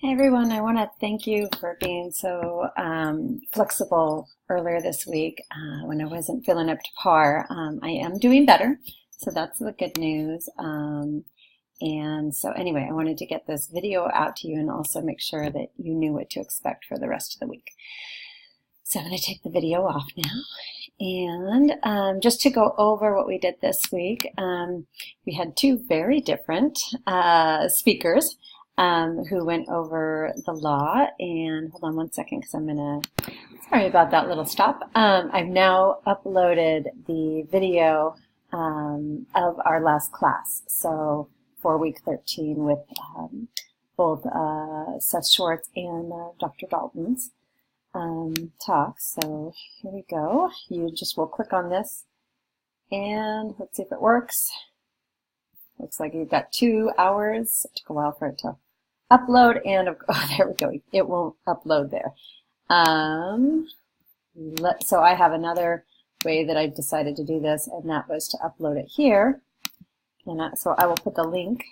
Hey everyone, I want to thank you for being so flexible earlier this week when I wasn't feeling up to par. I am doing better, so that's the good news. And so anyway, I wanted to get this video out to you and also make sure that you knew what to expect for the rest of the week. So I'm going to take the video off now. And just to go over what we did this week, we had two very different speakers who went over the law. And hold on one second because I'm going to, sorry about that little stop. I've now uploaded the video of our last class. So for week 13 with both Seth Schwartz and Dr. Dalton's talks. So here we go. You just will click on this and let's see if it works. Looks like you've got 2 hours. It took a while for it to upload, and oh, there we go. It won't upload there. So I have another way that I've decided to do this, and that was to upload it here. And so I will put the link,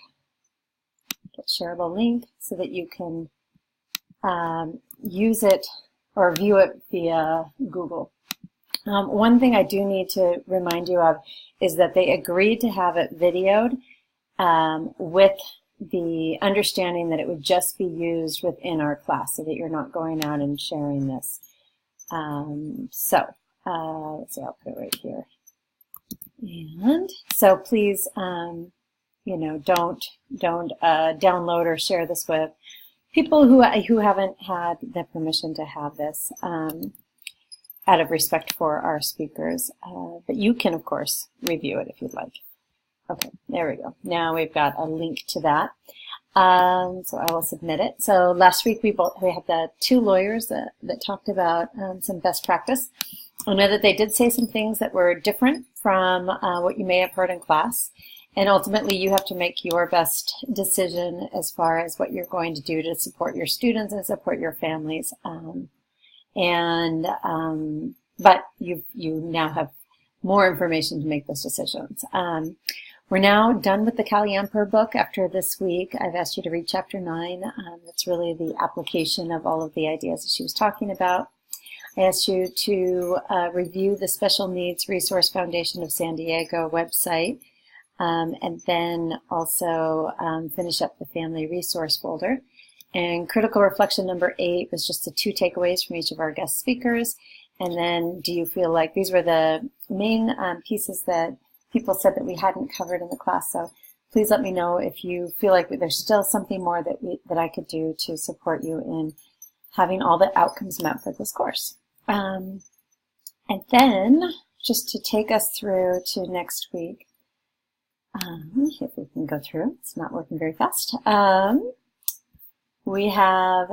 get shareable link, so that you can use it or view it via Google. One thing I do need to remind you of is that they agreed to have it videoed with the understanding that it would just be used within our class, so that you're not going out and sharing this. Let's see, I'll put it right here. And so please, don't download or share this with people who haven't had the permission to have this, out of respect for our speakers. But you can, of course, review it if you'd like. Okay, there we go. Now we've got a link to that. So I will submit it. So last week we had the two lawyers that talked about some best practice. I know that they did say some things that were different from what you may have heard in class. And ultimately you have to make your best decision as far as what you're going to do to support your students and support your families. But you now have more information to make those decisions. We're now done with the Caliamper book after this week. I've asked you to read chapter 9. That's really the application of all of the ideas that she was talking about. I asked you to review the Special Needs Resource Foundation of San Diego website, and then also finish up the family resource folder. And critical reflection number 8 was just the 2 takeaways from each of our guest speakers. And then do you feel like these were the main pieces that people said that we hadn't covered in the class? So please let me know if you feel like there's still something more that I could do to support you in having all the outcomes met for this course. And then just to take us through to next week, if we can go through, it's not working very fast. We have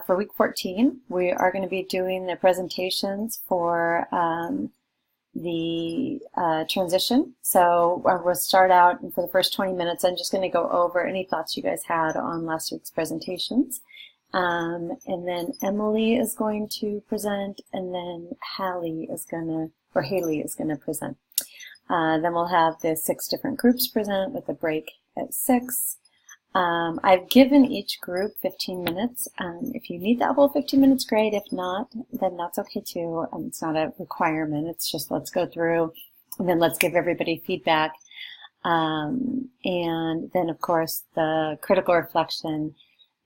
for week 14, we are going to be doing the presentations for the transition. So we'll start out, and for the first 20 minutes, I'm just going to go over any thoughts you guys had on last week's presentations. And then Emily is going to present, and then Haley is going to present. Then we'll have the 6 different groups present with a break at 6. I've given each group 15 minutes. If you need that whole 15 minutes, great. If not, then that's okay too. It's not a requirement. It's just let's go through and then let's give everybody feedback. And then, of course, the critical reflection,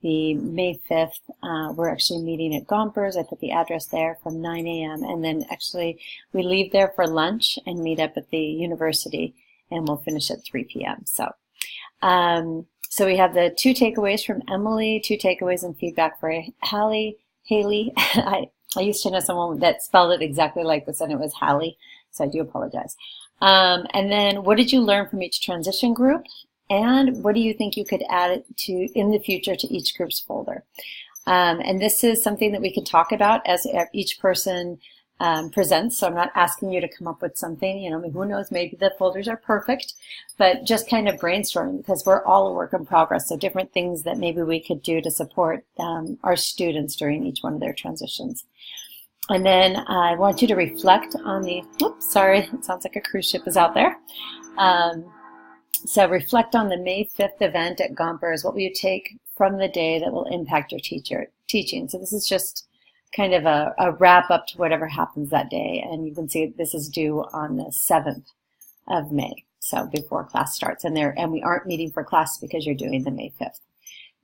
the May 5th, we're actually meeting at Gompers. I put the address there from 9 a.m. And then actually we leave there for lunch and meet up at the university, and we'll finish at 3 p.m. So we have the 2 takeaways from Emily, 2 takeaways and feedback for Haley. I used to know someone that spelled it exactly like this, and it was Haley, so I do apologize. And then what did you learn from each transition group? And what do you think you could add to in the future to each group's folder? And this is something that we could talk about as each person presents. So I'm not asking you to come up with something, who knows, maybe the folders are perfect, but just kind of brainstorming, because we're all a work in progress. So different things that maybe we could do to support our students during each one of their transitions. And then I want you to reflect on oops, sorry, it sounds like a cruise ship is out there. So reflect on the May 5th event at Gompers. What will you take from the day that will impact your teaching. So this is just kind of a wrap up to whatever happens that day. And you can see this is due on the 7th of May, so before class starts. And we aren't meeting for class because you're doing the May 5th.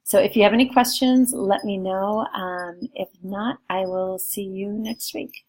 So if you have any questions, let me know. If not, I will see you next week.